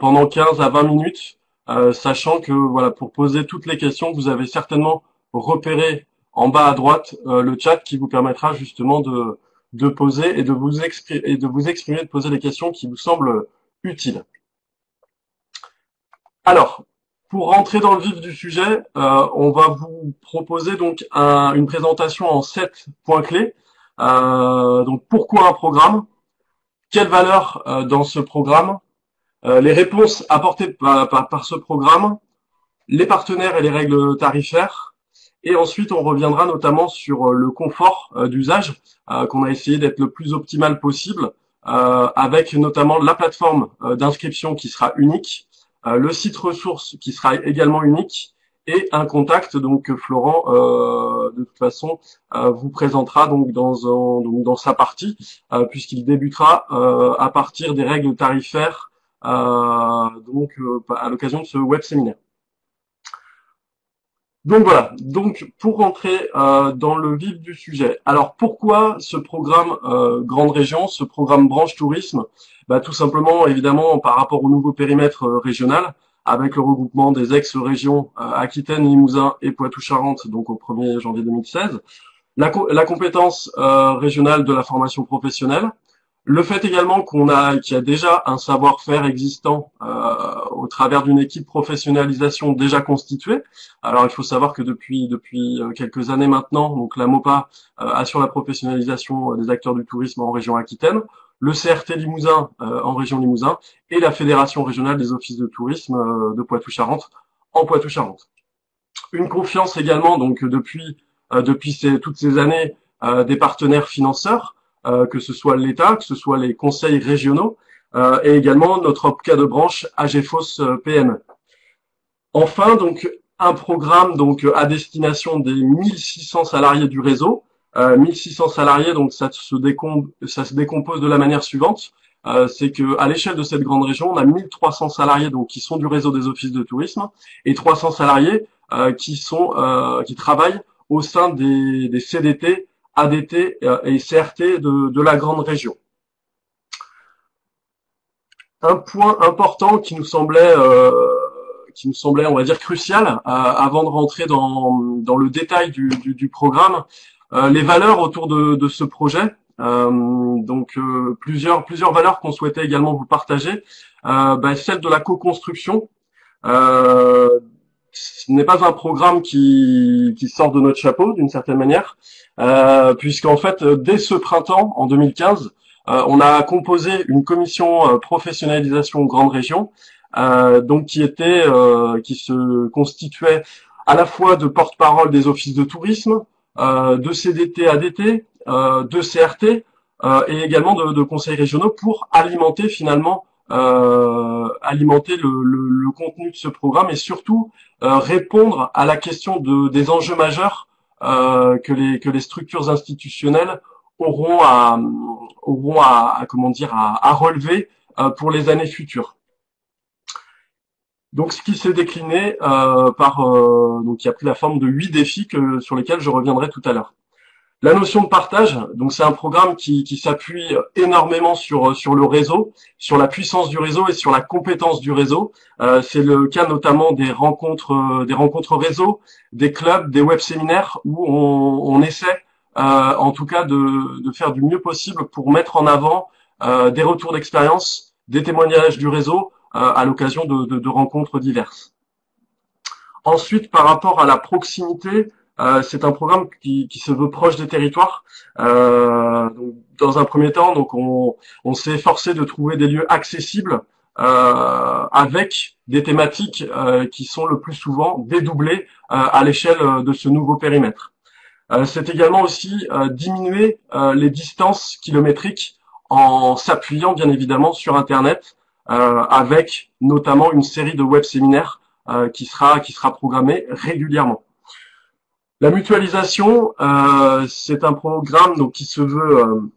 pendant 15 à 20 minutes, sachant que voilà, pour poser toutes les questions, vous avez certainement repéré en bas à droite le chat qui vous permettra justement de poser et de vous exprimer, de poser les questions qui vous semblent utiles. Alors, pour rentrer dans le vif du sujet, on va vous proposer donc une présentation en 7 points clés. Donc, pourquoi un programme? Quelle valeur dans ce programme? Les réponses apportées par ce programme, les partenaires et les règles tarifaires. Et ensuite, on reviendra notamment sur le confort d'usage, qu'on a essayé d'être le plus optimal possible, avec notamment la plateforme d'inscription qui sera unique, le site ressource qui sera également unique, et un contact. Donc Florent, de toute façon, vous présentera donc dans sa partie, puisqu'il débutera à partir des règles tarifaires, à l'occasion de ce web séminaire. Donc voilà, donc pour rentrer dans le vif du sujet. Alors pourquoi ce programme Grande Région, ce programme Branche Tourisme? Tout simplement, évidemment, par rapport au nouveau périmètre régional, avec le regroupement des ex-régions Aquitaine, Limousin et Poitou-Charentes, donc au 1er janvier 2016, la compétence régionale de la formation professionnelle, le fait également qu'il y a déjà un savoir-faire existant au travers d'une équipe professionnalisation déjà constituée. Alors il faut savoir que depuis quelques années maintenant, donc la MOPA assure la professionnalisation des acteurs du tourisme en région Aquitaine, le CRT Limousin en région Limousin et la Fédération régionale des offices de tourisme de Poitou-Charentes en Poitou-Charentes. Une confiance également donc depuis toutes ces années des partenaires financeurs, que ce soit l'État, que ce soit les conseils régionaux, et également notre OPCA de branche AGFOS PME. Enfin, donc un programme donc à destination des 1600 salariés du réseau. 1600 salariés, donc ça se décompose de la manière suivante. C'est que à l'échelle de cette grande région, on a 1300 salariés donc qui sont du réseau des offices de tourisme et 300 salariés qui travaillent au sein des CDT, ADT et CRT de la grande région. Un point important qui nous semblait, on va dire, crucial avant de rentrer dans le détail du programme, les valeurs autour de ce projet. Plusieurs valeurs qu'on souhaitait également vous partager. Celle de la co-construction. Ce n'est pas un programme qui sort de notre chapeau d'une certaine manière, puisqu'en fait, dès ce printemps, en 2015, on a composé une commission professionnalisation grande région, qui se constituait à la fois de porte-parole des offices de tourisme, de CDT, ADT, de CRT, et également de conseils régionaux pour alimenter finalement le contenu de ce programme et surtout répondre à la question des enjeux majeurs que les structures institutionnelles auront à relever pour les années futures. Donc, ce qui s'est décliné qui a pris la forme de 8 défis sur lesquels je reviendrai tout à l'heure. La notion de partage, donc c'est un programme qui s'appuie énormément sur le réseau, sur la puissance du réseau et sur la compétence du réseau. C'est le cas notamment des rencontres réseau, des clubs, des web séminaires où on essaie en tout cas de faire du mieux possible pour mettre en avant des retours d'expérience, des témoignages du réseau à l'occasion de rencontres diverses. Ensuite, par rapport à la proximité, c'est un programme qui se veut proche des territoires. Dans un premier temps, donc on s'est efforcé de trouver des lieux accessibles avec des thématiques qui sont le plus souvent dédoublées à l'échelle de ce nouveau périmètre. C'est également aussi diminuer les distances kilométriques en s'appuyant bien évidemment sur Internet, avec notamment une série de web séminaires qui sera programmée régulièrement. La mutualisation, c'est un programme donc qui se veut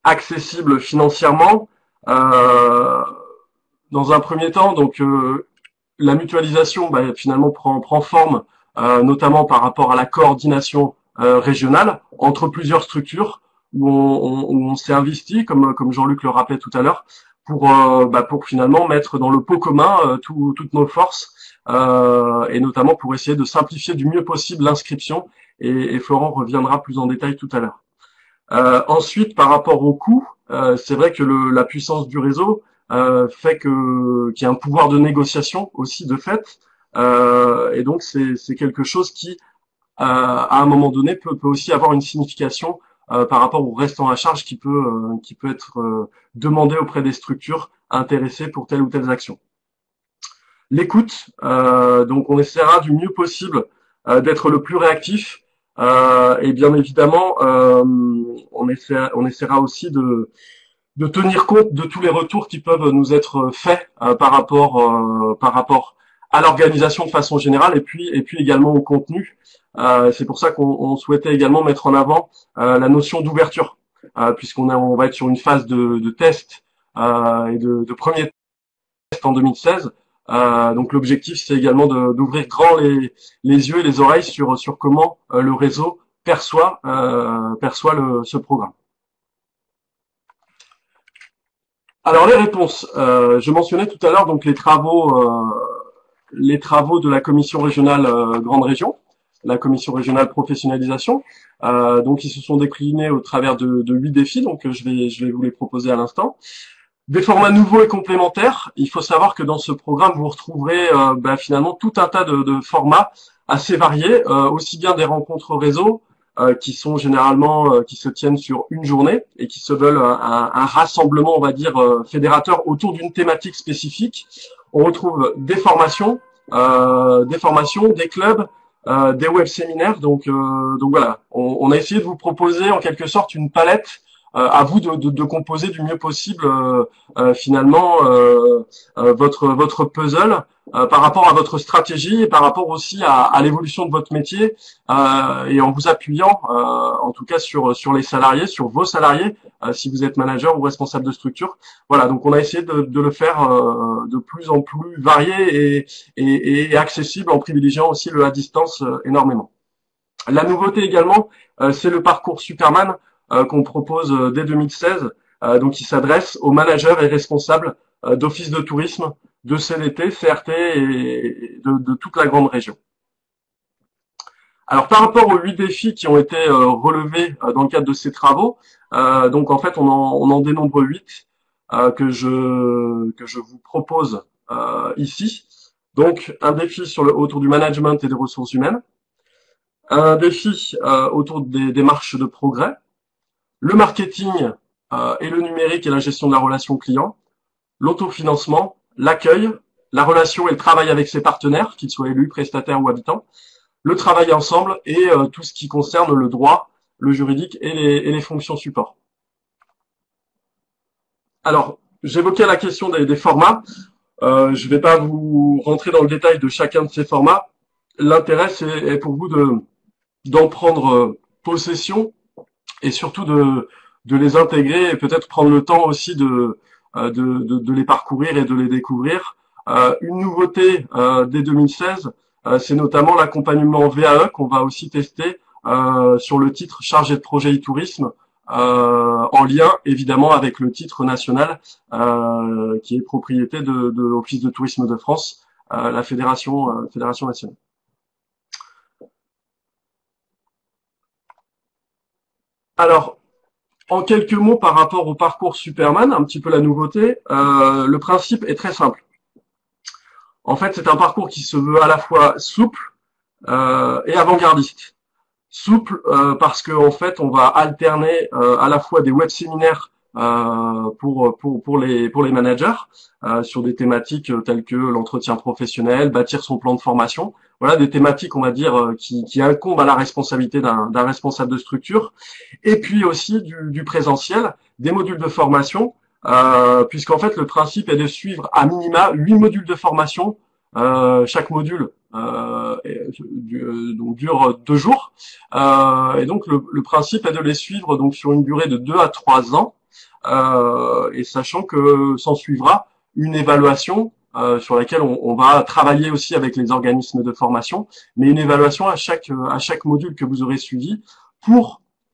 accessible financièrement. Dans un premier temps, donc la mutualisation finalement prend forme, notamment par rapport à la coordination régionale entre plusieurs structures où on s'est investi, comme Jean-Luc le rappelait tout à l'heure, pour finalement mettre dans le pot commun toutes nos forces, et notamment pour essayer de simplifier du mieux possible l'inscription, et Florent reviendra plus en détail tout à l'heure. Ensuite, par rapport au coût, c'est vrai que la puissance du réseau fait qu'il y a un pouvoir de négociation aussi de fait, et donc c'est quelque chose qui, à un moment donné, peut aussi avoir une signification par rapport au restant à charge qui peut être demandé auprès des structures intéressées pour telle ou telle action. L'écoute, donc on essaiera du mieux possible d'être le plus réactif, et bien évidemment on essaiera aussi de tenir compte de tous les retours qui peuvent nous être faits par rapport à l'organisation de façon générale, et puis également au contenu. C'est pour ça qu'on souhaitait également mettre en avant la notion d'ouverture, on va être sur une phase de test et de premier test en 2016. Donc l'objectif, c'est également d'ouvrir grand les yeux et les oreilles sur comment le réseau perçoit ce programme. Alors les réponses, je mentionnais tout à l'heure donc les travaux de la commission régionale Grande Région, la commission régionale professionnalisation, donc ils se sont déclinés au travers de 8 défis, donc je vais vous les proposer à l'instant. Des formats nouveaux et complémentaires. Il faut savoir que dans ce programme, vous retrouverez finalement tout un tas de formats assez variés, aussi bien des rencontres réseau qui sont généralement qui se tiennent sur une journée et qui se veulent un rassemblement, on va dire, fédérateur autour d'une thématique spécifique. On retrouve des formations, des clubs, des web séminaires. Donc voilà, on a essayé de vous proposer en quelque sorte une palette. À vous de composer du mieux possible finalement votre puzzle par rapport à votre stratégie et par rapport aussi à l'évolution de votre métier, et en vous appuyant en tout cas sur les salariés, sur vos salariés, si vous êtes manager ou responsable de structure. Voilà, donc on a essayé de le faire de plus en plus varié et accessible, en privilégiant aussi le à distance énormément. La nouveauté également, c'est le parcours Superman qu'on propose dès 2016, donc qui s'adresse aux managers et responsables d'offices de tourisme, de CDT, CRT et de toute la grande région. Alors par rapport aux 8 défis qui ont été relevés dans le cadre de ces travaux, donc en fait on en dénombre 8 que je vous propose ici. Donc un défi autour du management et des ressources humaines, un défi autour des démarches de progrès, le marketing et le numérique et la gestion de la relation client, l'autofinancement, l'accueil, la relation et le travail avec ses partenaires, qu'ils soient élus, prestataires ou habitants, le travail ensemble et tout ce qui concerne le droit, le juridique et les fonctions support. Alors, j'évoquais la question des formats. Je ne vais pas vous rentrer dans le détail de chacun de ces formats. L'intérêt, est pour vous d'en prendre possession et surtout de les intégrer et peut-être prendre le temps aussi de les parcourir et de les découvrir. Une nouveauté dès 2016, c'est notamment l'accompagnement VAE qu'on va aussi tester sur le titre chargé de projet e-tourisme, en lien évidemment avec le titre national qui est propriété de l'Office de tourisme de France, la fédération nationale. Alors, en quelques mots par rapport au parcours Superman, un petit peu la nouveauté, le principe est très simple. En fait, c'est un parcours qui se veut à la fois souple et avant-gardiste. Souple parce que en fait, on va alterner à la fois des web séminaires pour les managers sur des thématiques telles que l'entretien professionnel, bâtir son plan de formation. Voilà des thématiques, on va dire, qui incombent à la responsabilité d'un responsable de structure. Et puis aussi du présentiel, des modules de formation, puisqu'en fait le principe est de suivre à minima 8 modules de formation. Chaque module donc dure 2 jours, et donc le principe est de les suivre donc sur une durée de 2 à 3 ans, et sachant que s'en suivra une évaluation sur laquelle on va travailler aussi avec les organismes de formation, mais une évaluation à chaque module que vous aurez suivi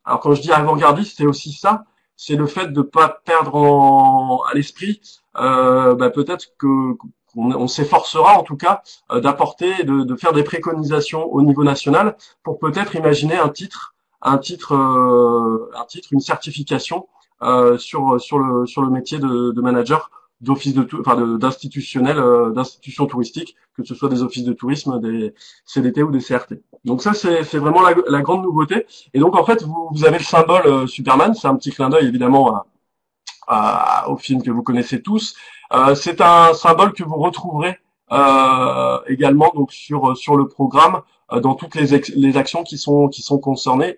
alors quand je dis avant-gardiste, c'est aussi ça, c'est le fait de pas perdre à l'esprit, peut-être que on s'efforcera en tout cas d'apporter, de faire des préconisations au niveau national pour peut-être imaginer une certification sur le métier de manager d'office d'institutionnel, d'institutions touristiques, que ce soit des offices de tourisme, des CDT ou des CRT. Donc ça, c'est vraiment la grande nouveauté. Et donc en fait, vous avez le symbole Superman, c'est un petit clin d'œil évidemment au film que vous connaissez tous. C'est un symbole que vous retrouverez également donc sur le programme dans toutes les actions qui sont concernées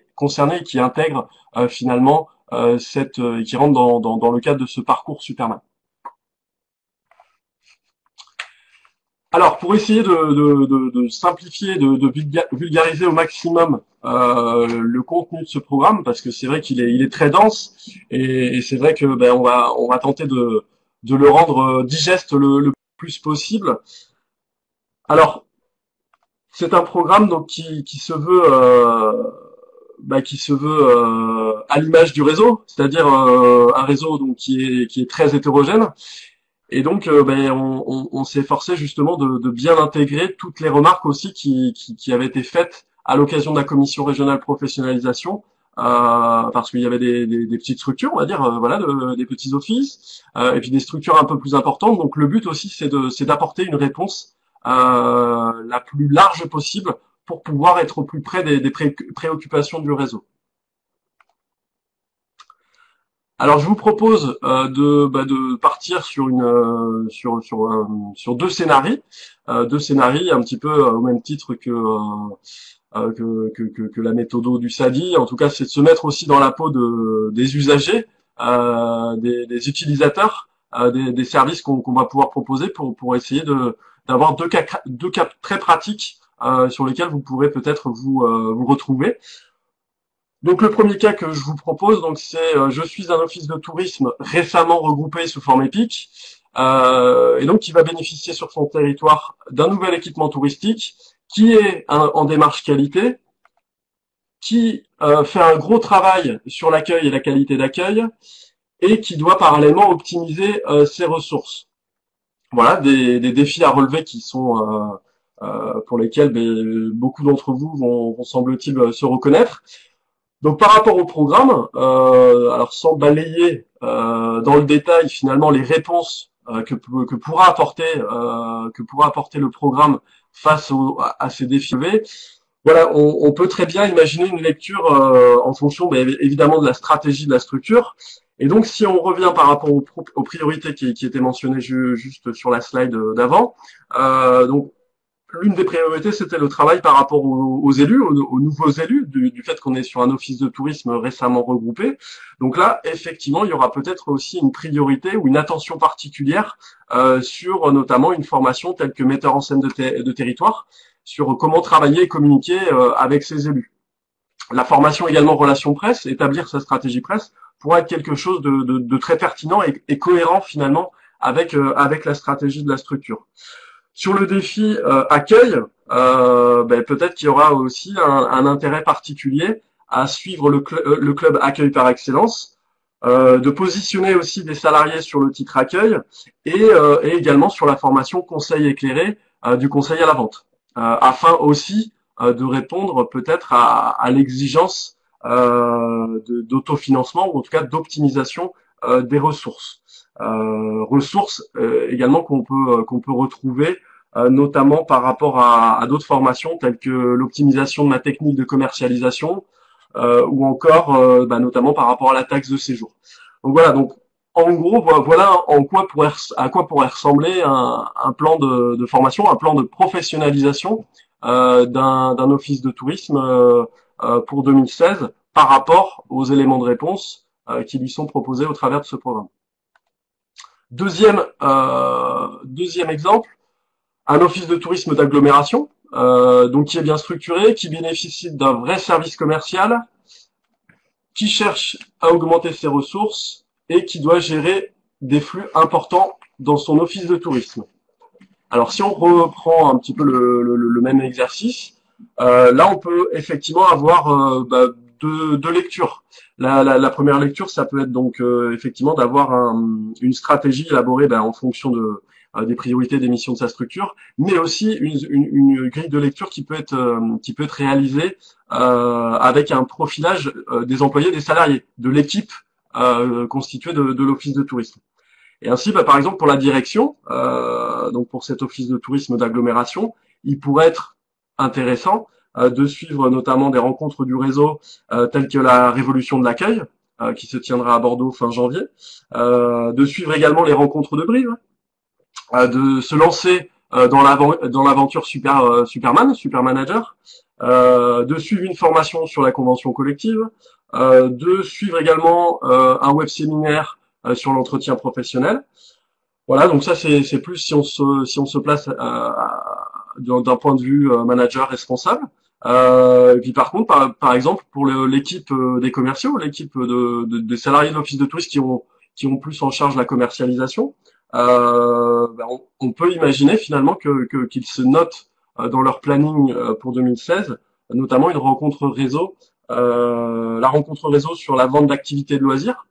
et qui intègrent finalement qui rentrent dans le cadre de ce parcours Superman. Alors, pour essayer de simplifier, de vulgariser au maximum le contenu de ce programme, parce que c'est vrai il est très dense, et c'est vrai que on va tenter de le rendre digeste le plus possible. Alors, c'est un programme donc qui se veut à l'image du réseau, c'est-à-dire un réseau donc qui est très hétérogène. Et donc, on s'est efforcé justement de bien intégrer toutes les remarques aussi qui avaient été faites à l'occasion de la commission régionale professionnalisation, parce qu'il y avait des petites structures, on va dire, des petits offices, et puis des structures un peu plus importantes. Donc, le but aussi, c'est d'apporter une réponse la plus large possible pour pouvoir être au plus près des préoccupations du réseau. Alors je vous propose de partir sur deux scénarios un petit peu au même titre que la méthode du SADI. En tout cas, c'est de se mettre aussi dans la peau des usagers, des utilisateurs, des services qu'on va pouvoir proposer pour essayer d'avoir deux cas très pratiques sur lesquels vous pourrez peut-être vous retrouver. Donc le premier cas que je vous propose, donc c'est je suis un office de tourisme récemment regroupé sous forme EPIC, et donc qui va bénéficier sur son territoire d'un nouvel équipement touristique qui est en démarche qualité, qui fait un gros travail sur l'accueil et la qualité d'accueil, et qui doit parallèlement optimiser ses ressources. Voilà des défis à relever qui sont pour lesquels beaucoup d'entre vous vont semble-t-il se reconnaître. Donc par rapport au programme, alors sans balayer dans le détail finalement les réponses que pourra apporter le programme face à ces défis, voilà, on peut très bien imaginer une lecture en fonction évidemment de la stratégie de la structure. Et donc si on revient par rapport aux priorités qui étaient mentionnées juste sur la slide d'avant, donc l'une des priorités, c'était le travail par rapport aux élus, aux nouveaux élus, du fait qu'on est sur un office de tourisme récemment regroupé. Donc là, effectivement, il y aura peut-être aussi une priorité ou une attention particulière sur notamment une formation telle que metteur en scène de territoire, sur comment travailler et communiquer avec ses élus. La formation également relations presse, établir sa stratégie presse, pourra être quelque chose de très pertinent et cohérent finalement avec la stratégie de la structure. Sur le défi accueil, peut-être qu'il y aura aussi un intérêt particulier à suivre le club accueil par excellence, de positionner aussi des salariés sur le titre accueil et également sur la formation conseil éclairé du conseil à la vente, afin aussi de répondre peut-être à l'exigence d'autofinancement ou en tout cas d'optimisation des ressources. Également qu'on peut retrouver notamment par rapport à d'autres formations telles que l'optimisation de ma technique de commercialisation ou encore notamment par rapport à la taxe de séjour. Donc voilà, donc en gros voilà à quoi pourrait ressembler un plan de formation, un plan de professionnalisation d'un office de tourisme pour 2016 par rapport aux éléments de réponse qui lui sont proposés au travers de ce programme. Deuxième exemple, un office de tourisme d'agglomération, donc qui est bien structuré, qui bénéficie d'un vrai service commercial, qui cherche à augmenter ses ressources et qui doit gérer des flux importants dans son office de tourisme. Alors si on reprend un petit peu le même exercice, là on peut effectivement avoir deux lectures. La première lecture, ça peut être donc effectivement d'avoir une stratégie élaborée en fonction des priorités des missions de sa structure, mais aussi une grille de lecture qui peut être réalisée avec un profilage des employés, des salariés, de l'équipe constituée de l'office de tourisme. Et ainsi, par exemple, pour la direction, donc pour cet office de tourisme d'agglomération, il pourrait être intéressant de suivre notamment des rencontres du réseau telles que la Révolution de l'accueil, qui se tiendra à Bordeaux fin janvier, de suivre également les rencontres de Brive, de se lancer dans l'aventure Superman, Super Manager, de suivre une formation sur la convention collective, de suivre également un web séminaire sur l'entretien professionnel. Voilà, donc ça c'est plus si on se place d'un point de vue manager responsable. Et puis par contre, par exemple, pour l'équipe des commerciaux, l'équipe des salariés de l'office de tourisme qui ont plus en charge la commercialisation, on peut imaginer finalement qu'ils se notent dans leur planning pour 2016, notamment une rencontre réseau, la rencontre réseau sur la vente d'activités de loisirs,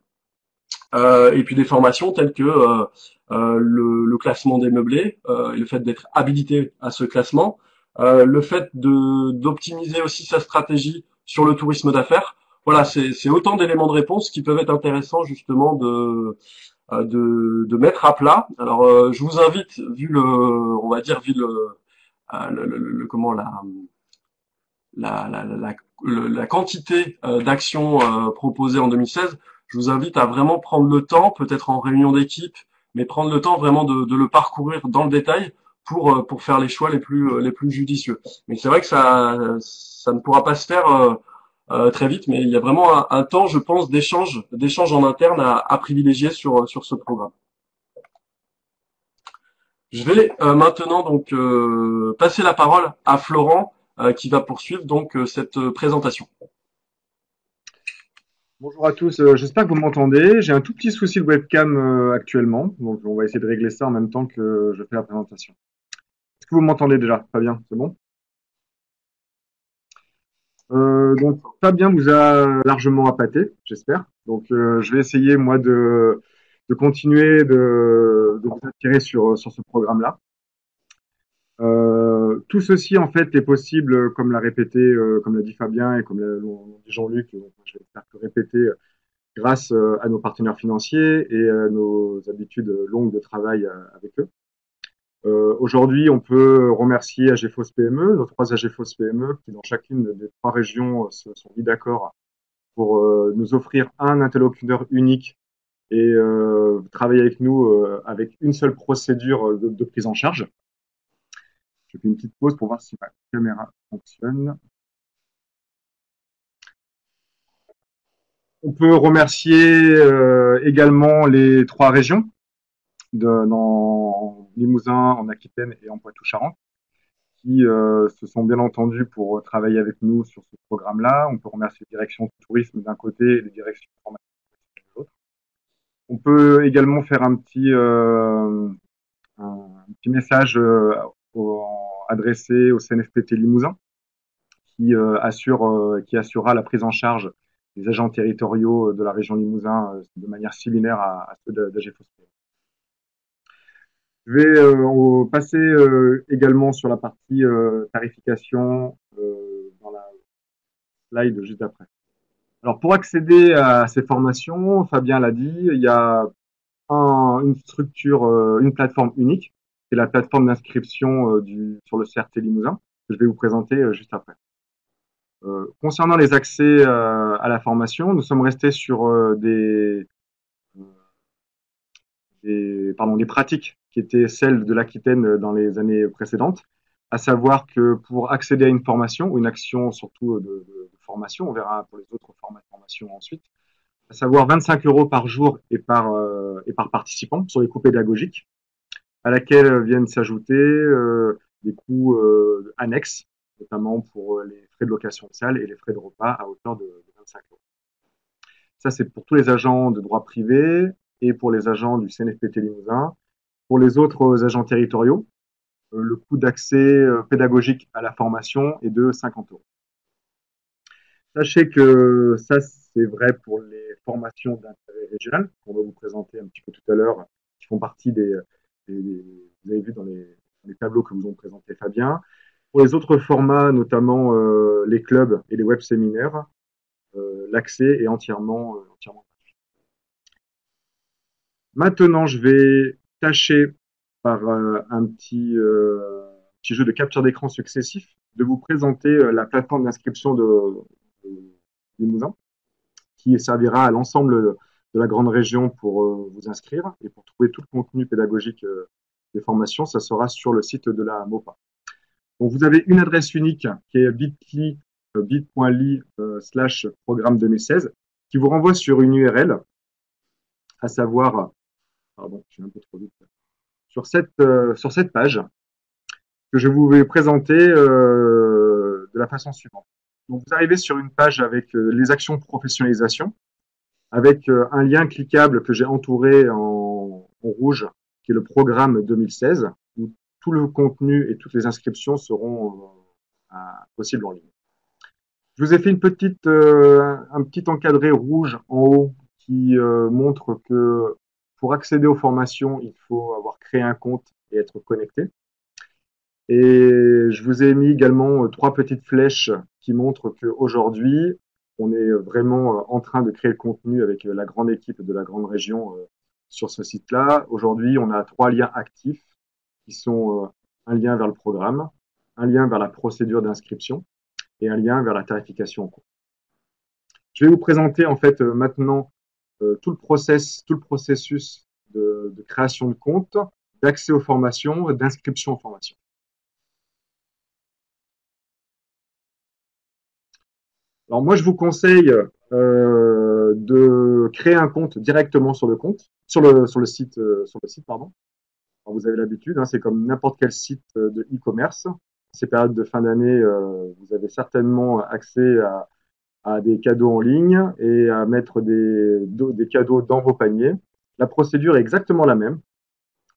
et puis des formations telles que le classement des meublés, et le fait d'être habilité à ce classement, le fait d'optimiser aussi sa stratégie sur le tourisme d'affaires. Voilà, c'est autant d'éléments de réponse qui peuvent être intéressants justement de mettre à plat. Alors, je vous invite, on va dire, vu comment la quantité d'actions proposées en 2016, je vous invite à vraiment prendre le temps, peut-être en réunion d'équipe, mais prendre le temps vraiment de le parcourir dans le détail pour faire les choix les plus judicieux. Mais c'est vrai que ça ne pourra pas se faire très vite, mais il y a vraiment un temps, je pense, d'échange en interne à privilégier sur ce programme. Je vais maintenant donc passer la parole à Florent qui va poursuivre donc cette présentation. Bonjour à tous, j'espère que vous m'entendez. J'ai un tout petit souci de webcam actuellement, donc on va essayer de régler ça en même temps que je fais la présentation. Est-ce que vous m'entendez déjà? Pas bien, c'est bon? Donc Fabien vous a largement appâté, j'espère. Donc je vais essayer moi de continuer de vous attirer sur ce programme-là. Tout ceci en fait est possible, comme l'a répété, comme l'a dit Fabien et comme l'a dit Jean-Luc. Donc, je vais faire que répéter grâce à nos partenaires financiers et à nos habitudes longues de travail avec eux. Aujourd'hui, on peut remercier AGFOS PME, nos 3 AGFOS PME qui, dans chacune des 3 régions, se sont mis d'accord pour nous offrir un interlocuteur unique et travailler avec nous avec une seule procédure de prise en charge. Je fais une petite pause pour voir si ma caméra fonctionne. On peut remercier également les 3 régions dans Limousin, en Aquitaine et en Poitou-Charentes, qui se sont bien entendus pour travailler avec nous sur ce programme-là. On peut remercier les directions de tourisme d'un côté et les directions de formation de l'autre. On peut également faire un petit message adressé au CNFPT Limousin, qui assurera la prise en charge des agents territoriaux de la région Limousin de manière similaire à ceux d'AGFOS. Je vais passer également sur la partie tarification dans la slide juste après. Alors pour accéder à ces formations, Fabien l'a dit, il y a une structure, une plateforme unique, c'est la plateforme d'inscription sur le CRT Limousin, que je vais vous présenter juste après. Concernant les accès à la formation, nous sommes restés sur des pratiques qui étaient celles de l'Aquitaine dans les années précédentes, à savoir que pour accéder à une formation, ou une action surtout de formation, on verra pour les autres formations ensuite, à savoir 25 € par jour et par participant sur les coûts pédagogiques, à laquelle viennent s'ajouter des coûts annexes, notamment pour les frais de location de salle et les frais de repas à hauteur de 25 €. Ça, c'est pour tous les agents de droit privé et pour les agents du CNFPT Limousin. Pour les autres agents territoriaux, le coût d'accès pédagogique à la formation est de 50 €. Sachez que ça, c'est vrai pour les formations d'intérêt régional, qu'on va vous présenter un petit peu tout à l'heure, qui font partie vous avez vu dans les tableaux que vous ont présenté Fabien. Pour les autres formats, notamment les clubs et les web séminaires, l'accès est entièrement. Maintenant, je vais tâcher par petit jeu de capture d'écran successif de vous présenter la plateforme d'inscription de Limousin, qui servira à l'ensemble de la grande région pour vous inscrire et pour trouver tout le contenu pédagogique des formations. Ça sera sur le site de la MOPA. Donc, vous avez une adresse unique qui est bit.ly/programme 2016 qui vous renvoie sur une URL, à savoir, pardon, je suis un peu trop vite, sur cette page que je vous vais présenter de la façon suivante. Donc, vous arrivez sur une page avec les actions de professionnalisation, avec un lien cliquable que j'ai entouré en rouge, qui est le programme 2016, où tout le contenu et toutes les inscriptions seront possibles en ligne. Je vous ai fait un petit encadré rouge en haut qui montre que pour accéder aux formations, il faut avoir créé un compte et être connecté. Et je vous ai mis également 3 petites flèches qui montrent qu'aujourd'hui, on est vraiment en train de créer le contenu avec la grande équipe de la grande région sur ce site-là. Aujourd'hui, on a 3 liens actifs qui sont un lien vers le programme, un lien vers la procédure d'inscription et un lien vers la tarification en cours. Je vais vous présenter en fait maintenant tout le processus de création de compte, d'accès aux formations, d'inscription aux formations. Alors moi, je vous conseille de créer un compte directement sur le site, pardon. Alors, vous avez l'habitude, hein, c'est comme n'importe quel site de e-commerce. Ces périodes de fin d'année, vous avez certainement accès à des cadeaux en ligne et à mettre des cadeaux dans vos paniers. La procédure est exactement la même.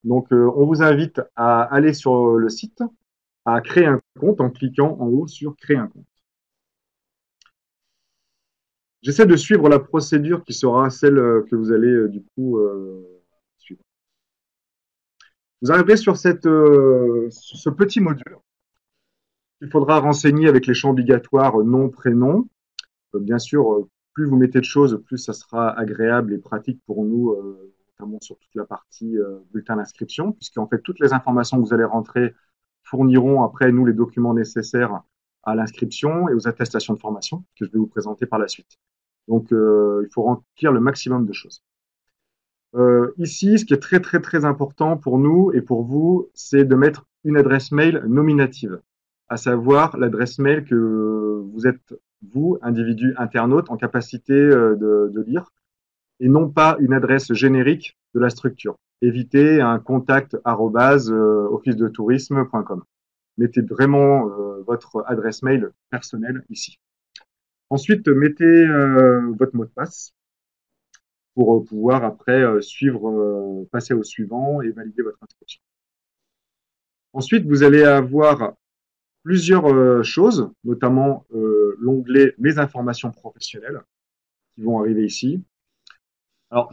Donc, on vous invite à aller sur le site, à créer un compte en cliquant en haut sur créer un compte. J'essaie de suivre la procédure qui sera celle que vous allez du coup suivre. Vous arriverez sur ce petit module. Il faudra renseigner avec les champs obligatoires nom, prénom. Bien sûr, plus vous mettez de choses, plus ça sera agréable et pratique pour nous, notamment sur toute la partie bulletin d'inscription, puisqu'en fait, toutes les informations que vous allez rentrer fourniront après nous les documents nécessaires à l'inscription et aux attestations de formation que je vais vous présenter par la suite. Donc, il faut remplir le maximum de choses. Ici, ce qui est très, très, très important pour nous et pour vous, c'est de mettre une adresse mail nominative, à savoir l'adresse mail que vous êtes, vous, individu internaute, en capacité de lire, et non pas une adresse générique de la structure. Évitez un contact @office-de-tourisme.com. Mettez vraiment votre adresse mail personnelle ici. Ensuite, mettez votre mot de passe pour pouvoir après passer au suivant et valider votre inscription. Ensuite, vous allez avoir plusieurs choses, notamment l'onglet Mes informations professionnelles qui vont arriver ici. Alors,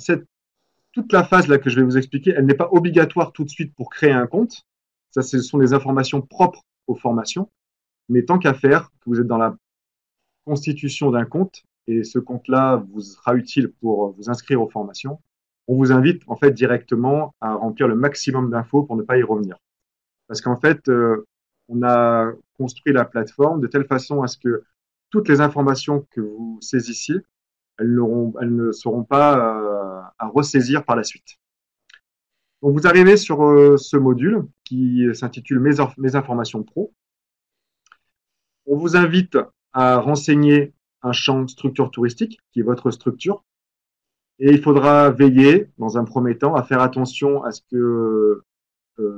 toute la phase là que je vais vous expliquer, elle n'est pas obligatoire tout de suite pour créer un compte. Ça, ce sont des informations propres aux formations. Mais tant qu'à faire, que vous êtes dans la constitution d'un compte, et ce compte-là vous sera utile pour vous inscrire aux formations, on vous invite en fait directement à remplir le maximum d'infos pour ne pas y revenir. Parce qu'en fait, on a construit la plateforme de telle façon à ce que toutes les informations que vous saisissiez, elles ne seront pas à ressaisir par la suite. Donc vous arrivez sur ce module qui s'intitule Mes informations pro. On vous invite à renseigner un champ structure touristique, qui est votre structure. Et il faudra veiller, dans un premier temps, à faire attention à ce que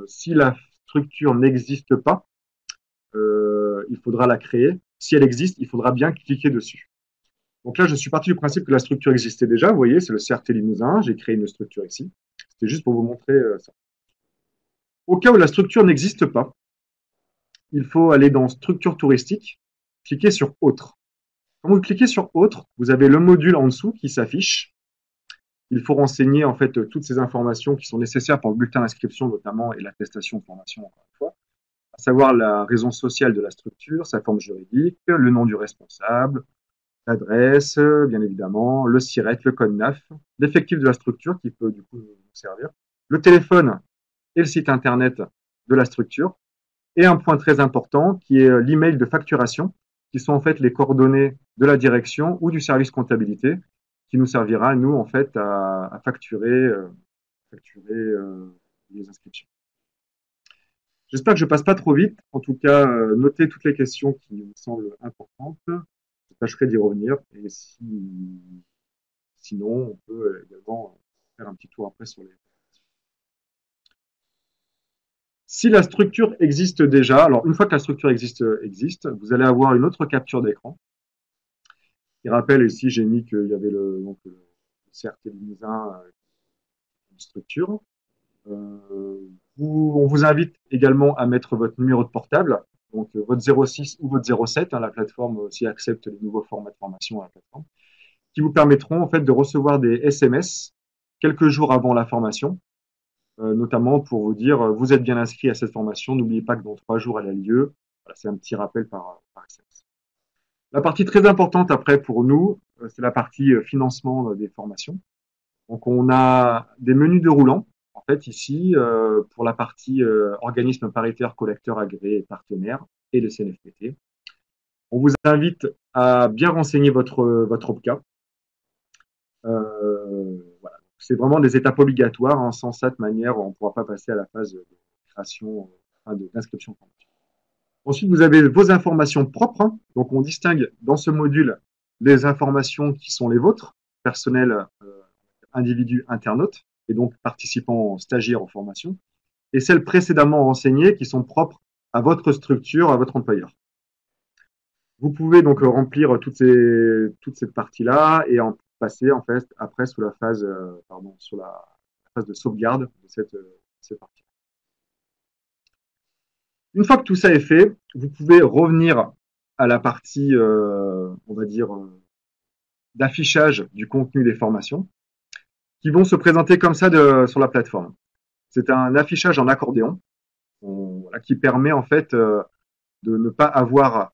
si la structure n'existe pas, il faudra la créer. Si elle existe, il faudra bien cliquer dessus. Donc là, je suis parti du principe que la structure existait déjà. Vous voyez, c'est le CRT Limousin. J'ai créé une structure ici. C'était juste pour vous montrer ça. Au cas où la structure n'existe pas, il faut aller dans structure touristique, cliquer sur autre. Quand vous cliquez sur Autre, vous avez le module en dessous qui s'affiche. Il faut renseigner en fait toutes ces informations qui sont nécessaires pour le bulletin d'inscription notamment et l'attestation de formation encore une fois, à savoir la raison sociale de la structure, sa forme juridique, le nom du responsable, l'adresse, bien évidemment, le SIRET, le code NAF, l'effectif de la structure qui peut du coup nous servir, le téléphone et le site internet de la structure, et un point très important qui est l'email de facturation, qui sont en fait les coordonnées de la direction ou du service comptabilité, qui nous servira, nous, en fait, à facturer les inscriptions. J'espère que je passe pas trop vite. En tout cas, notez toutes les questions qui me semblent importantes. Je tâcherai d'y revenir. Et sinon, on peut également faire un petit tour après sur les. Si la structure existe déjà, alors une fois que la structure existe, vous allez avoir une autre capture d'écran qui rappelle ici, j'ai mis qu'il y avait le CRT Limousin, une structure. On vous invite également à mettre votre numéro de portable, donc votre 06 ou votre 07, la plateforme aussi accepte les nouveaux formats de formation à la plateforme, qui vous permettront en fait de recevoir des SMS quelques jours avant la formation, notamment pour vous dire vous êtes bien inscrit à cette formation, n'oubliez pas que dans 3 jours elle a lieu. Voilà, c'est un petit rappel par SMS. La partie très importante après pour nous, c'est la partie financement des formations. Donc on a des menus déroulants. En fait, ici, pour la partie organisme paritaire, collecteur agréé et partenaire et le CNFPT. On vous invite à bien renseigner votre OPCA. Voilà. C'est vraiment des étapes obligatoires. Hein. Sans cette manière, on ne pourra pas passer à la phase de création, d'inscription. Ensuite, vous avez vos informations propres. Hein. Donc, on distingue dans ce module les informations qui sont les vôtres, personnelles, individus, internautes, et donc participants stagiaires aux formations, et celles précédemment renseignées qui sont propres à votre structure, à votre employeur. Vous pouvez donc remplir toute cette partie-là et en passer en fait après sous la phase, sur la phase de sauvegarde de cette partie. Une fois que tout ça est fait, vous pouvez revenir à la partie, on va dire, d'affichage du contenu des formations qui vont se présenter comme ça sur la plateforme. C'est un affichage en accordéon qui permet en fait de ne pas avoir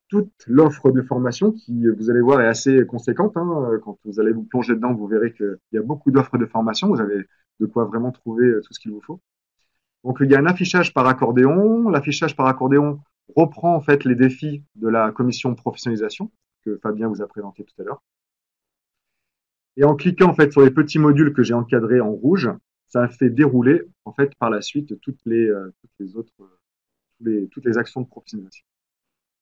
toute l'offre de formation qui, vous allez voir, est assez conséquente. Hein. Quand vous allez vous plonger dedans, vous verrez qu'il y a beaucoup d'offres de formation. Vous avez de quoi vraiment trouver tout ce qu'il vous faut. Donc, il y a un affichage par accordéon. L'affichage par accordéon reprend en fait les défis de la commission de professionnalisation que Fabien vous a présenté tout à l'heure. Et en cliquant en fait sur les petits modules que j'ai encadrés en rouge, ça fait dérouler en fait par la suite toutes les actions de professionnalisation.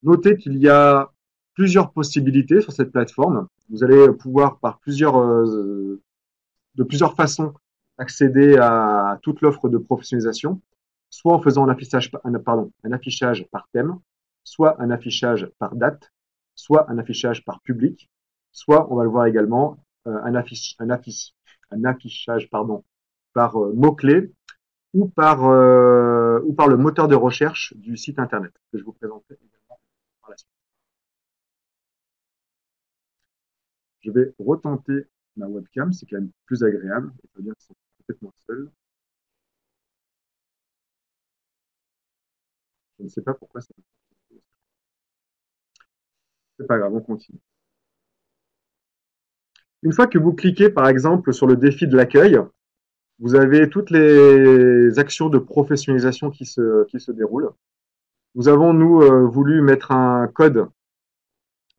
Notez qu'il y a plusieurs possibilités sur cette plateforme. Vous allez pouvoir de plusieurs façons accéder à toute l'offre de professionnalisation, soit en faisant un affichage par thème, soit un affichage par date, soit un affichage par public, soit, on va le voir également, un affichage par mots-clés ou par le moteur de recherche du site internet que je vous présenterai également par la suite. Je vais retenter ma webcam, c'est quand même plus agréable. Il faut dire que c'est complètement seul. Je ne sais pas pourquoi ça. C'est pas grave, on continue. Une fois que vous cliquez, par exemple, sur le défi de l'accueil, vous avez toutes les actions de professionnalisation qui se déroulent. Nous avons, nous, voulu mettre un code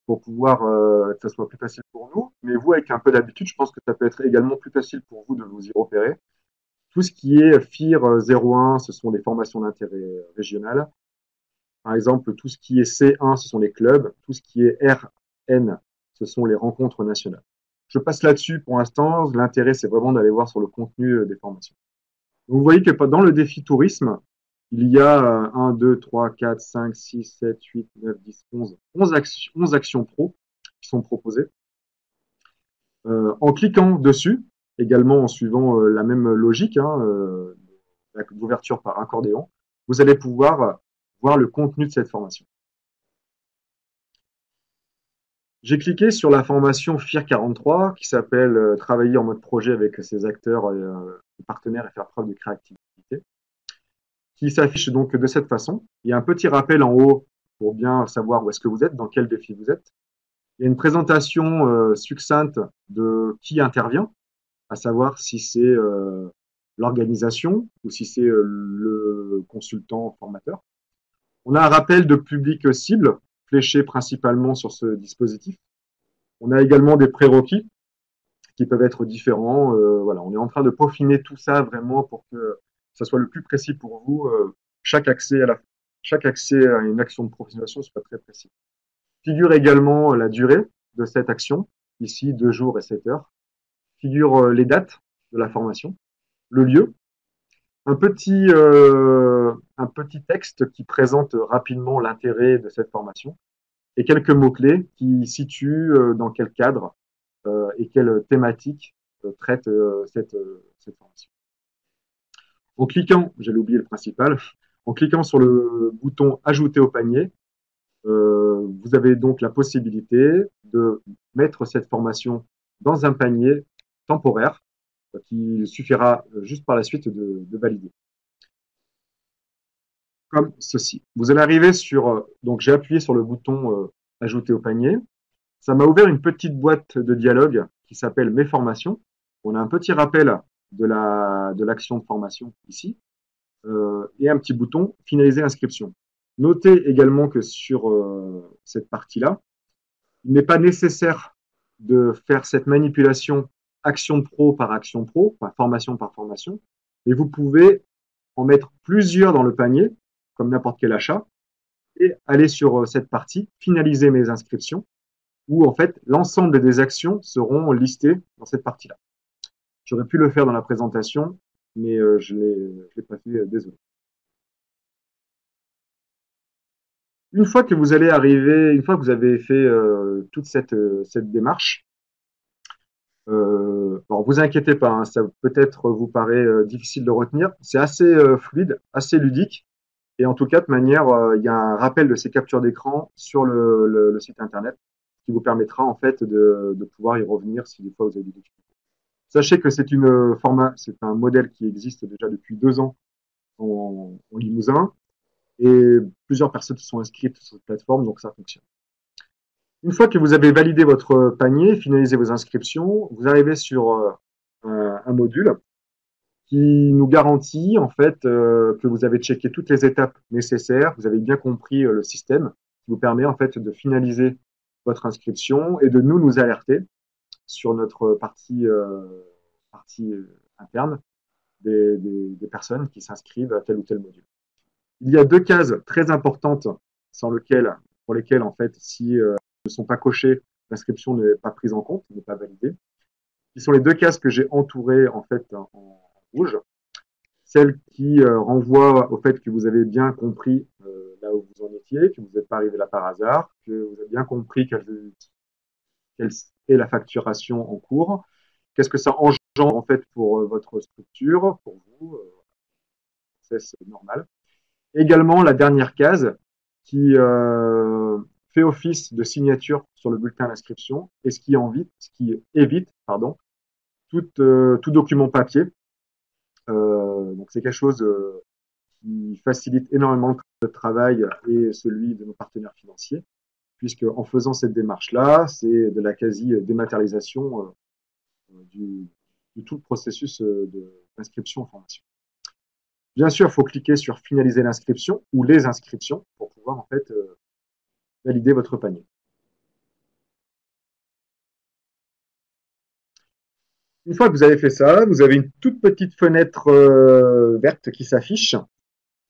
pour pouvoir que ça soit plus facile pour nous. Mais vous, avec un peu d'habitude, je pense que ça peut être également plus facile pour vous de vous y repérer. Tout ce qui est FIR 01, ce sont les formations d'intérêt régional. Par exemple, tout ce qui est C1, ce sont les clubs. Tout ce qui est RN, ce sont les rencontres nationales. Je passe là-dessus pour l'instant. L'intérêt, c'est vraiment d'aller voir sur le contenu des formations. Vous voyez que dans le défi tourisme, il y a 1, 2, 3, 4, 5, 6, 7, 8, 9, 10, 11 actions pro qui sont proposées. En cliquant dessus, également en suivant la même logique, l'ouverture par accordéon, vous allez pouvoir voir le contenu de cette formation. J'ai cliqué sur la formation FIR 43 qui s'appelle Travailler en mode projet avec ses acteurs et partenaires et faire preuve de créativité, qui s'affiche donc de cette façon. Il y a un petit rappel en haut pour bien savoir où est-ce que vous êtes, dans quel défi vous êtes. Il y a une présentation succincte de qui intervient, à savoir si c'est l'organisation ou si c'est le consultant formateur. On a un rappel de public cible, fléché principalement sur ce dispositif. On a également des prérequis qui peuvent être différents. Voilà, on est en train de peaufiner tout ça vraiment pour que ça soit le plus précis pour vous. Chaque accès à une action de professionnalisation soit très précis. Figure également la durée de cette action, ici 2 jours et 7 heures. Figure les dates de la formation, le lieu, un petit texte qui présente rapidement l'intérêt de cette formation et quelques mots-clés qui situent dans quel cadre et quelle thématique traite cette formation. En cliquant, j'allais oublier le principal, en cliquant sur le bouton Ajouter au panier, vous avez donc la possibilité de mettre cette formation dans un panier temporaire qui suffira juste par la suite de valider. Comme ceci. Vous allez arriver sur, donc j'ai appuyé sur le bouton Ajouter au panier. Ça m'a ouvert une petite boîte de dialogue qui s'appelle Mes formations. On a un petit rappel de l'action de formation ici et un petit bouton Finaliser l'inscription. Notez également que sur cette partie-là, il n'est pas nécessaire de faire cette manipulation action pro par action pro, enfin, formation par formation, mais vous pouvez en mettre plusieurs dans le panier, comme n'importe quel achat, et aller sur cette partie, finaliser mes inscriptions, où en fait l'ensemble des actions seront listées dans cette partie-là. J'aurais pu le faire dans la présentation, mais je l'ai pas fait, désolé. Une fois que vous avez fait toute cette démarche, alors vous inquiétez pas, hein, ça peut-être vous paraît difficile de retenir. C'est assez fluide, assez ludique. Et en tout cas, de manière, il y a un rappel de ces captures d'écran sur le site internet qui vous permettra en fait de pouvoir y revenir si des fois vous avez des difficultés. Sachez que c'est un modèle qui existe déjà depuis 2 ans en Limousin et plusieurs personnes se sont inscrites sur cette plateforme, donc ça fonctionne. Une fois que vous avez validé votre panier, finalisé vos inscriptions, vous arrivez sur un module qui nous garantit en fait que vous avez checké toutes les étapes nécessaires, vous avez bien compris le système, qui vous permet en fait de finaliser votre inscription et de nous alerter sur notre partie interne des personnes qui s'inscrivent à tel ou tel module. Il y a 2 cases très importantes pour lesquelles en fait, si ne sont pas cochées, l'inscription n'est pas prise en compte, n'est pas validée. Qui sont les 2 cases que j'ai entourées en fait en rouge. Celle qui renvoie au fait que vous avez bien compris là où vous en étiez, que vous n'êtes pas arrivé là par hasard, que vous avez bien compris quelle est la facturation en cours, qu'est-ce que ça engendre en fait pour votre structure, pour vous, c'est normal. Également la dernière case qui fait office de signature sur le bulletin d'inscription et ce qui évite tout document papier. Donc c'est quelque chose qui facilite énormément le travail et celui de nos partenaires financiers, puisque en faisant cette démarche-là, c'est de la quasi-dématérialisation de tout le processus d'inscription en formation. Bien sûr, il faut cliquer sur finaliser l'inscription ou les inscriptions pour pouvoir en fait valider votre panier. Une fois que vous avez fait ça, vous avez une toute petite fenêtre verte qui s'affiche,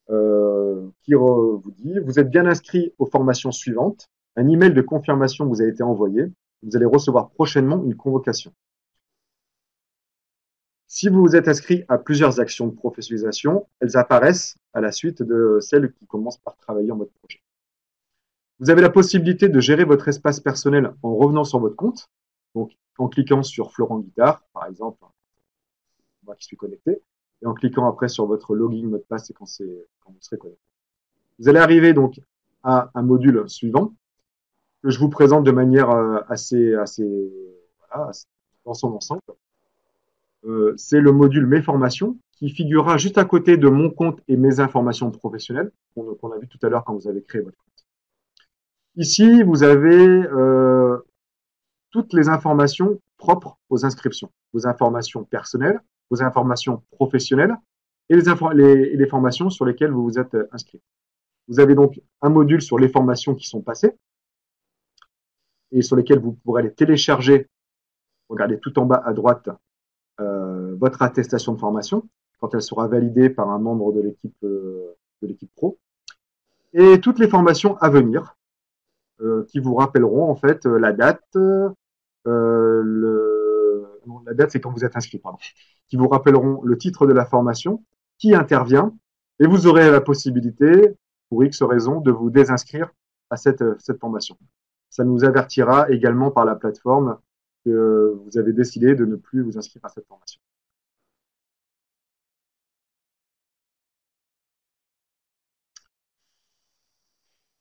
qui vous dit vous êtes bien inscrit aux formations suivantes. Un email de confirmation vous a été envoyé. Vous allez recevoir prochainement une convocation. Si vous vous êtes inscrit à plusieurs actions de professionnalisation, elles apparaissent à la suite de celles qui commencent par travailler en mode projet. Vous avez la possibilité de gérer votre espace personnel en revenant sur votre compte, donc en cliquant sur Florent Guitard, par exemple, moi qui suis connecté, et en cliquant après sur votre login mot de passe quand vous serez connecté. Vous allez arriver donc à un module suivant que je vous présente de manière voilà, dans son ensemble. C'est le module Mes formations qui figurera juste à côté de mon compte et mes informations professionnelles qu'on a vu tout à l'heure quand vous avez créé votre compte. Ici, vous avez toutes les informations propres aux inscriptions, vos informations personnelles, vos informations professionnelles et les formations sur lesquelles vous vous êtes inscrit. Vous avez donc un module sur les formations qui sont passées et sur lesquelles vous pourrez les télécharger. Regardez tout en bas à droite votre attestation de formation quand elle sera validée par un membre de l'équipe pro. Et toutes les formations à venir qui vous rappelleront en fait la date. La date, c'est quand vous êtes inscrit, pardon. Qui vous rappelleront le titre de la formation, qui intervient, et vous aurez la possibilité, pour X raison, de vous désinscrire à cette formation. Ça nous avertira également par la plateforme que vous avez décidé de ne plus vous inscrire à cette formation.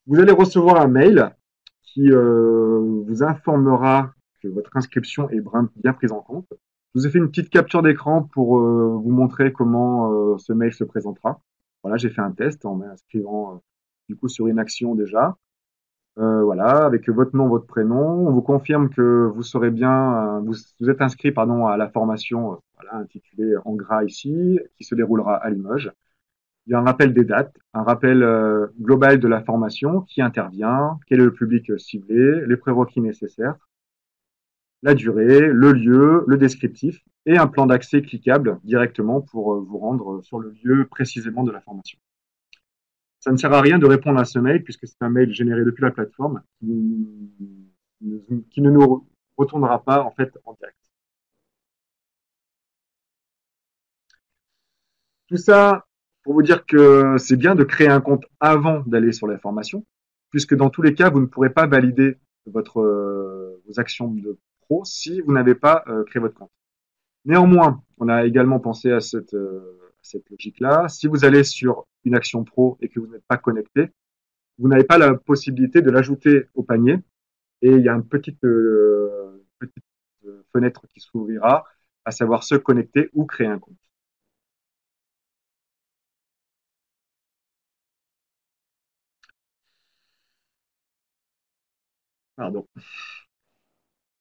Vous allez recevoir un mail qui vous informera que votre inscription est bien prise en compte. Je vous ai fait une petite capture d'écran pour vous montrer comment ce mail se présentera. Voilà, j'ai fait un test en m'inscrivant du coup sur une action déjà. Voilà, avec votre nom, votre prénom. On vous confirme que vous serez bien, vous êtes inscrit pardon, à la formation voilà, intitulée en gras ici, qui se déroulera à Limoges. Il y a un rappel des dates, un rappel global de la formation, qui intervient, quel est le public ciblé, les prérequis nécessaires, la durée, le lieu, le descriptif et un plan d'accès cliquable directement pour vous rendre sur le lieu précisément de la formation. Ça ne sert à rien de répondre à ce mail puisque c'est un mail généré depuis la plateforme qui ne nous retournera pas en fait en direct. Tout ça pour vous dire que c'est bien de créer un compte avant d'aller sur la formation, puisque dans tous les cas, vous ne pourrez pas valider vos actions de pro si vous n'avez pas créé votre compte. Néanmoins, on a également pensé à cette logique-là. Si vous allez sur une action pro et que vous n'êtes pas connecté, vous n'avez pas la possibilité de l'ajouter au panier. Et il y a une petite fenêtre qui s'ouvrira, à savoir se connecter ou créer un compte. Pardon.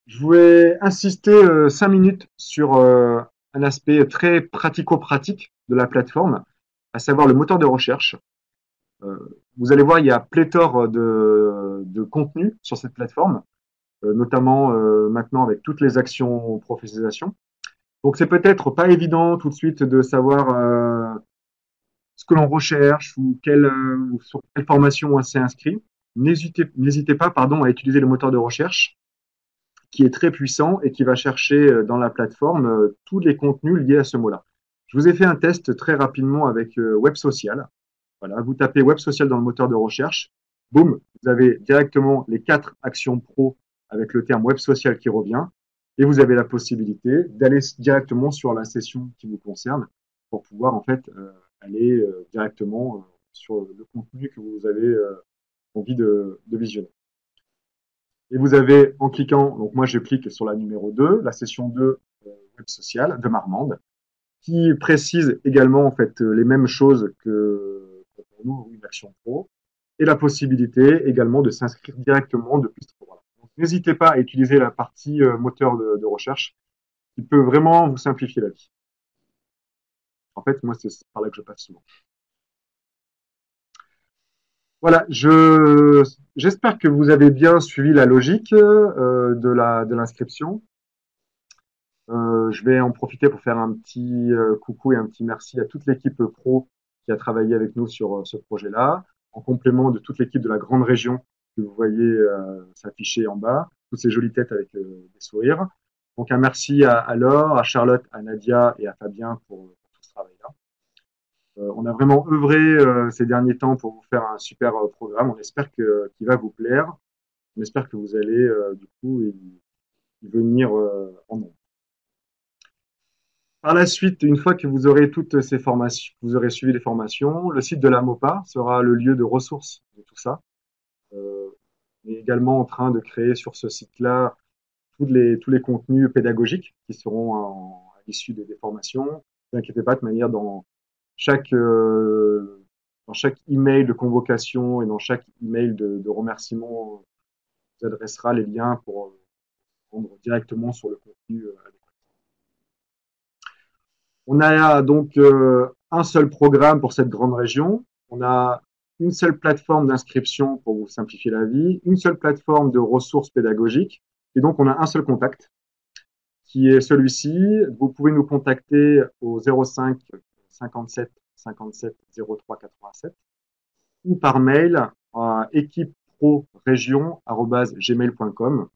Je voulais insister 5 minutes sur un aspect très pratico-pratique de la plateforme, à savoir le moteur de recherche. Vous allez voir, il y a pléthore de contenus sur cette plateforme, notamment maintenant avec toutes les actions professionnalisation. Donc c'est peut-être pas évident tout de suite de savoir ce que l'on recherche ou sur quelle formation on s'est inscrit. N'hésitez pas à utiliser le moteur de recherche qui est très puissant et qui va chercher dans la plateforme tous les contenus liés à ce mot-là. Je vous ai fait un test très rapidement avec Web Social. Voilà, vous tapez Web Social dans le moteur de recherche, boum, vous avez directement les 4 actions pro avec le terme Web Social qui revient, et vous avez la possibilité d'aller directement sur la session qui vous concerne pour pouvoir en fait aller directement sur le contenu que vous avez envie de visionner. Et vous avez, en cliquant, donc moi je clique sur la numéro 2, la session 2 Web Social de Marmande, qui précise également en fait les mêmes choses que pour nous une action pro, et la possibilité également de s'inscrire directement depuis ce programme. N'hésitez pas à utiliser la partie moteur de recherche qui peut vraiment vous simplifier la vie. En fait, moi, c'est par là que je passe souvent. Voilà, j'espère que vous avez bien suivi la logique de l'inscription. Je vais en profiter pour faire un petit coucou et un petit merci à toute l'équipe pro qui a travaillé avec nous sur ce projet-là, en complément de toute l'équipe de la grande région que vous voyez s'afficher en bas, toutes ces jolies têtes avec des sourires. Donc un merci à Laure, à Charlotte, à Nadia et à Fabien pour tout ce travail-là. On a vraiment œuvré ces derniers temps pour vous faire un super programme. On espère qu'il va vous plaire. On espère que vous allez du coup y venir en nombre. Par la suite, une fois que vous aurez toutes ces formations, vous aurez suivi les formations, le site de la MOPA sera le lieu de ressources de tout ça. On est également en train de créer sur ce site-là tous les contenus pédagogiques qui seront à l'issue des formations. Ne vous inquiétez pas, de manière dans chaque email de convocation et dans chaque email de remerciement, on vous adressera les liens pour rendre directement sur le contenu adéquat. On a donc un seul programme pour cette grande région. On a une seule plateforme d'inscription pour vous simplifier la vie, une seule plateforme de ressources pédagogiques, et donc on a un seul contact qui est celui-ci. Vous pouvez nous contacter au 05 57 57 03 87 ou par mail à équipeproregion@gmail.com.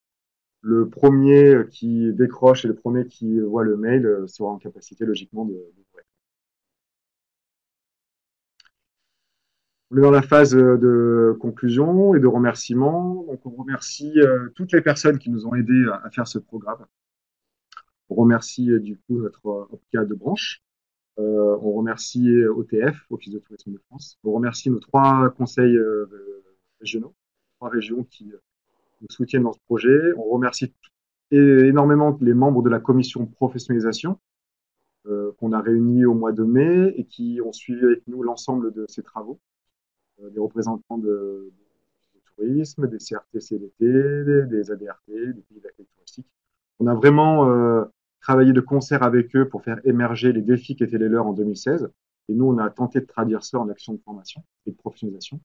Le premier qui décroche et le premier qui voit le mail sera en capacité logiquement de vous répondre. On est dans la phase de conclusion et de remerciement. Donc on remercie toutes les personnes qui nous ont aidés à faire ce programme. On remercie du coup notre OPCA de branche. On remercie OTF, Office de tourisme de France. On remercie nos 3 conseils régionaux, 3 régions qui nous soutiennent dans ce projet. On remercie énormément les membres de la commission professionnalisation qu'on a réunis au mois de mai et qui ont suivi avec nous l'ensemble de ces travaux. Des représentants du tourisme, des CRT-CDT, des ADRT, des pays d'accueil touristique. On a vraiment travaillé de concert avec eux pour faire émerger les défis qui étaient les leurs en 2016. Et nous, on a tenté de traduire ça en action de formation et de professionnalisation.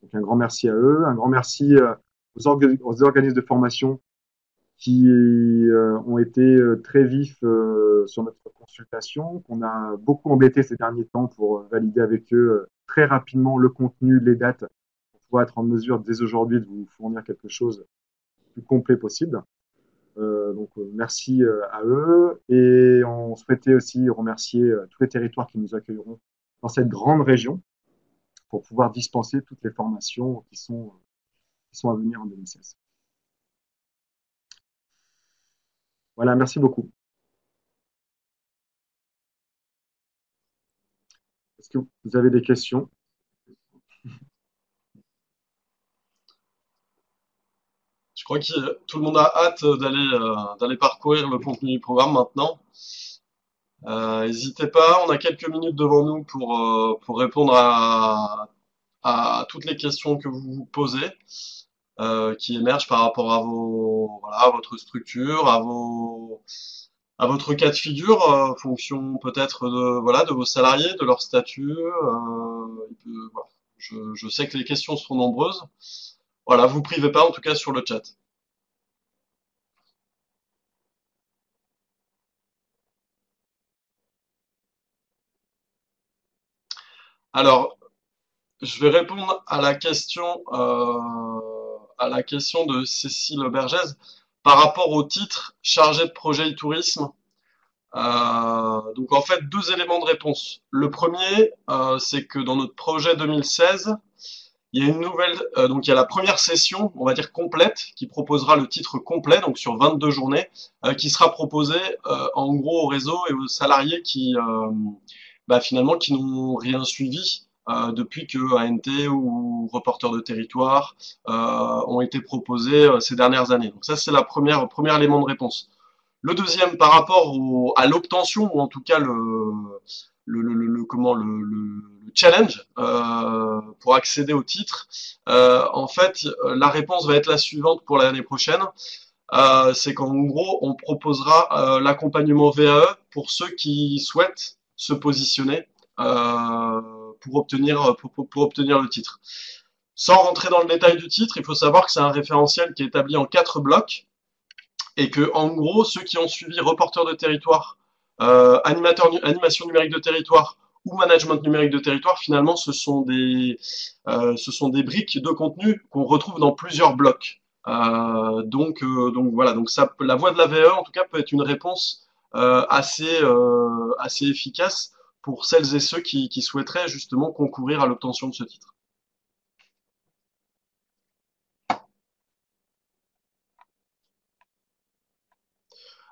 Donc un grand merci à eux, un grand merci aux organismes de formation qui ont été très vifs sur notre consultation, qu'on a beaucoup embêté ces derniers temps pour valider avec eux très rapidement le contenu, les dates, pour pouvoir être en mesure dès aujourd'hui de vous fournir quelque chose le plus complet possible. Donc merci à eux et on souhaitait aussi remercier tous les territoires qui nous accueilleront dans cette grande région pour pouvoir dispenser toutes les formations qui sont à venir en 2016. Voilà, merci beaucoup. Est-ce que vous avez des questions? Je crois que tout le monde a hâte d'aller parcourir le contenu du programme maintenant. N'hésitez pas, on a quelques minutes devant nous pour répondre à toutes les questions que vous vous posez, qui émergent par rapport à voilà, à votre structure, à votre cas de figure, fonction peut-être voilà, de vos salariés, de leur statut. Voilà. Je sais que les questions seront nombreuses. Voilà, vous privez pas en tout cas sur le chat. Alors, je vais répondre à la question de Cécile Bergès par rapport au titre chargé de projet e-tourisme. Donc en fait, 2 éléments de réponse. Le premier, c'est que dans notre projet 2016, il y a une nouvelle, donc il y a la première session, on va dire complète, qui proposera le titre complet, donc sur 22 journées, qui sera proposé en gros au réseau et aux salariés qui, finalement, qui n'ont rien suivi depuis que ANT ou Reporters de territoire ont été proposés ces dernières années. Donc ça, c'est la premier élément de réponse. Le deuxième, par rapport à l'obtention, ou en tout cas le challenge pour accéder au titre, en fait, la réponse va être la suivante pour l'année prochaine. C'est qu'en gros, on proposera l'accompagnement VAE pour ceux qui souhaitent se positionner pour obtenir le titre. Sans rentrer dans le détail du titre, il faut savoir que c'est un référentiel qui est établi en 4 blocs et que, en gros, ceux qui ont suivi Reporters de territoire, animation numérique de territoire ou management numérique de territoire, finalement, ce sont des briques de contenu qu'on retrouve dans plusieurs blocs. Donc voilà, donc ça, la voie de la VAE, en tout cas, peut être une réponse assez efficace pour celles et ceux qui souhaiteraient justement concourir à l'obtention de ce titre.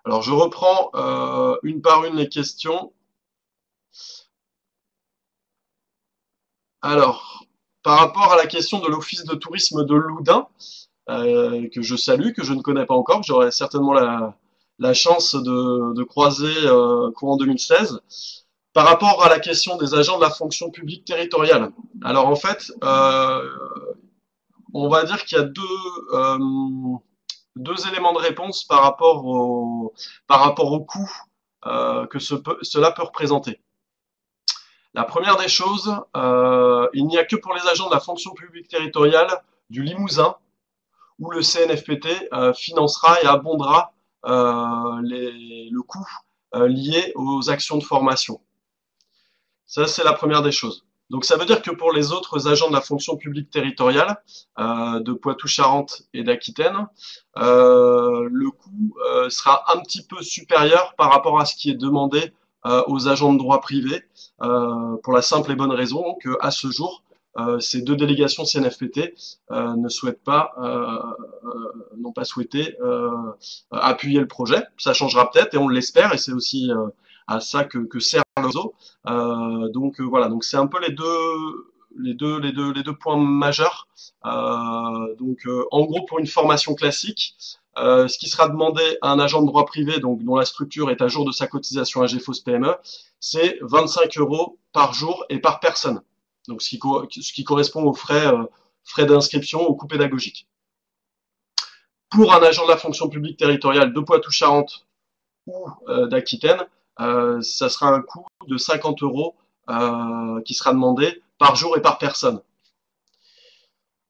Alors je reprends une par une les questions. Alors, par rapport à la question de l'Office de tourisme de Loudun, que je salue, que je ne connais pas encore, que j'aurai certainement la chance de croiser courant 2016. Par rapport à la question des agents de la fonction publique territoriale. Alors en fait, on va dire qu'il y a deux éléments de réponse par rapport au coût que cela peut représenter. La première des choses, il n'y a que pour les agents de la fonction publique territoriale du Limousin où le CNFPT financera et abondera le coût lié aux actions de formation. Ça, c'est la première des choses. Donc ça veut dire que pour les autres agents de la fonction publique territoriale de Poitou-Charentes et d'Aquitaine, le coût sera un petit peu supérieur par rapport à ce qui est demandé aux agents de droit privé, pour la simple et bonne raison que à ce jour, ces deux délégations CNFPT n'ont pas souhaité appuyer le projet. Ça changera peut-être et on l'espère, et c'est aussi à ça que sert le réseau. Voilà, donc c'est un peu les deux points majeurs. En gros, pour une formation classique, ce qui sera demandé à un agent de droit privé, donc dont la structure est à jour de sa cotisation à GFOS PME, c'est 25 € par jour et par personne. Donc ce qui correspond aux frais d'inscription au coût pédagogique. Pour un agent de la fonction publique territoriale de Poitou-Charentes ou d'Aquitaine, ça sera un coût de 50 € qui sera demandé par jour et par personne.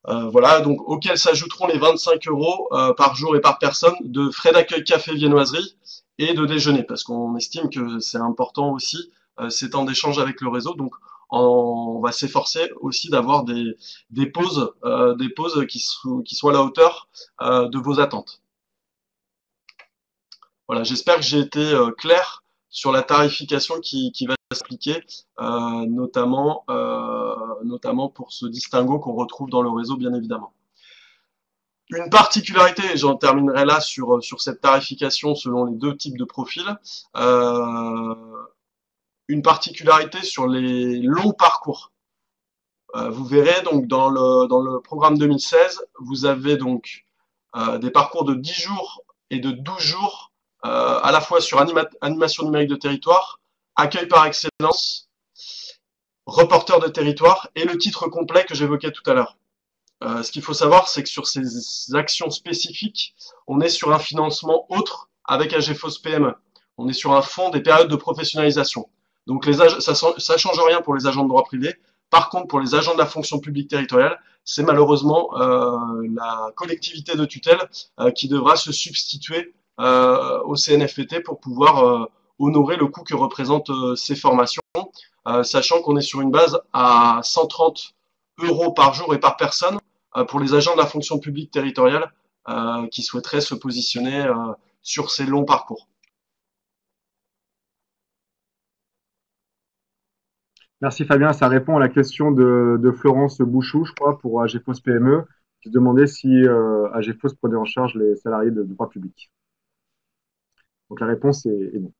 Voilà, donc auxquels s'ajouteront les 25 € par jour et par personne de frais d'accueil café viennoiserie et de déjeuner, parce qu'on estime que c'est important aussi ces temps d'échange avec le réseau. Donc on va s'efforcer aussi d'avoir des pauses qui soient à la hauteur de vos attentes. Voilà, j'espère que j'ai été clair sur la tarification qui va s'appliquer, notamment pour ce distinguo qu'on retrouve dans le réseau, bien évidemment. Une particularité, et j'en terminerai là sur cette tarification selon les deux types de profils, une particularité sur les longs parcours. Vous verrez donc dans le programme 2016, vous avez donc des parcours de 10 jours et de 12 jours, à la fois sur animation numérique de territoire, accueil par excellence, reporter de territoire et le titre complet que j'évoquais tout à l'heure. Ce qu'il faut savoir, c'est que sur ces actions spécifiques, on est sur un financement autre avec AGFOS PME. On est sur un fonds des périodes de professionnalisation. Donc ça change rien pour les agents de droit privé. Par contre, pour les agents de la fonction publique territoriale, c'est malheureusement la collectivité de tutelle qui devra se substituer au CNFPT pour pouvoir honorer le coût que représentent ces formations, sachant qu'on est sur une base à 130 € par jour et par personne pour les agents de la fonction publique territoriale qui souhaiteraient se positionner sur ces longs parcours. Merci Fabien, ça répond à la question de Florence Bouchou, je crois, pour AGFOS PME, qui demandait si AGFOS prenait en charge les salariés de droit public. Donc la réponse est non.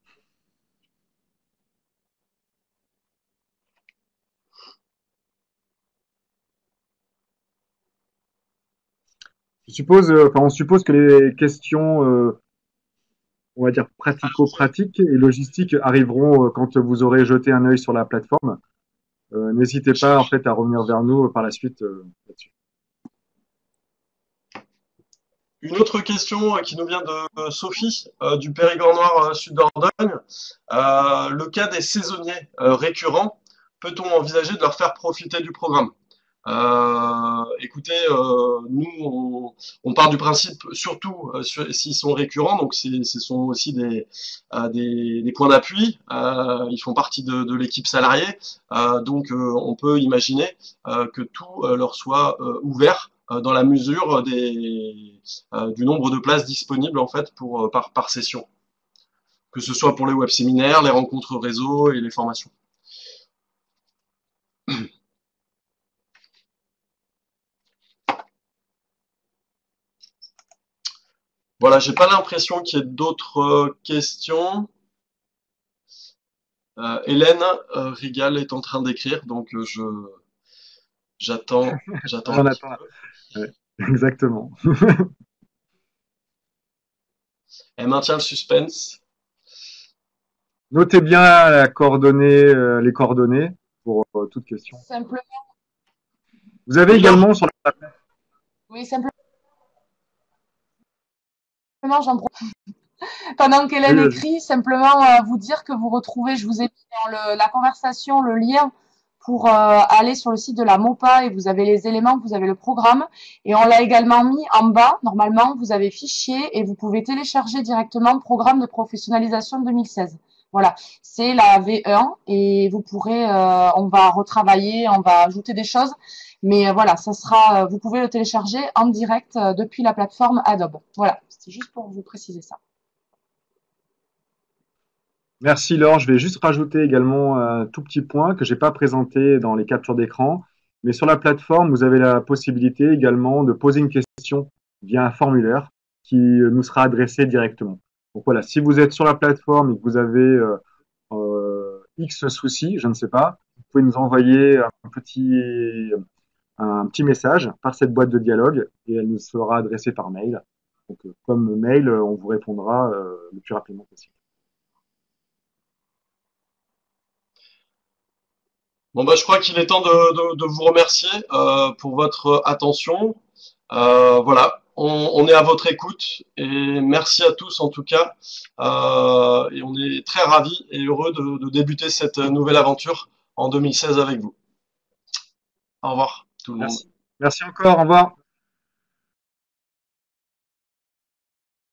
On suppose que les questions, on va dire pratico-pratiques et logistiques arriveront quand vous aurez jeté un œil sur la plateforme. N'hésitez pas en fait à revenir vers nous par la suite là-dessus. Une autre question qui nous vient de Sophie du Périgord Noir Sud Dordogne. Le cas des saisonniers récurrents, peut-on envisager de leur faire profiter du programme? Écoutez, nous on part du principe, surtout s'ils sont récurrents, donc ce sont aussi des points d'appui. Ils font partie de l'équipe salariée, donc on peut imaginer que tout leur soit ouvert dans la mesure du nombre de places disponibles en fait par session, que ce soit pour les web séminaires, les rencontres réseau et les formations. Voilà, j'ai pas l'impression qu'il y ait d'autres questions. Hélène Rigal est en train d'écrire, donc j'attends. On attend. Ouais. Exactement. Elle maintient le suspense. Notez bien les coordonnées pour toute question. Simplement, Vous avez Oui, Laure. également sur la... oui, simplement, j'en profite pendant Oui, qu'Hélène vas-y. écrit, simplement vous dire que vous retrouvez, je vous ai mis dans la conversation le lien pour aller sur le site de la MOPA et vous avez les éléments, vous avez le programme et on l'a également mis en bas. Normalement, vous avez fichier et vous pouvez télécharger directement programme de professionnalisation 2016. Voilà, c'est la V1 et vous pourrez, on va retravailler, on va ajouter des choses, mais voilà, ça sera, vous pouvez le télécharger en direct depuis la plateforme Adobe. Voilà, c'est juste pour vous préciser ça. Merci Laure. Je vais juste rajouter également un tout petit point que j'ai pas présenté dans les captures d'écran. Mais sur la plateforme, vous avez la possibilité également de poser une question via un formulaire qui nous sera adressé directement. Donc voilà, si vous êtes sur la plateforme et que vous avez X soucis, je ne sais pas, vous pouvez nous envoyer un petit message par cette boîte de dialogue et elle nous sera adressée par mail. Donc comme mail, on vous répondra le plus rapidement possible. Bon, bah, je crois qu'il est temps de vous remercier pour votre attention. Voilà, on est à votre écoute et merci à tous en tout cas. Et on est très ravis et heureux de débuter cette nouvelle aventure en 2016 avec vous. Au revoir tout le monde. Merci. Merci encore. Au revoir.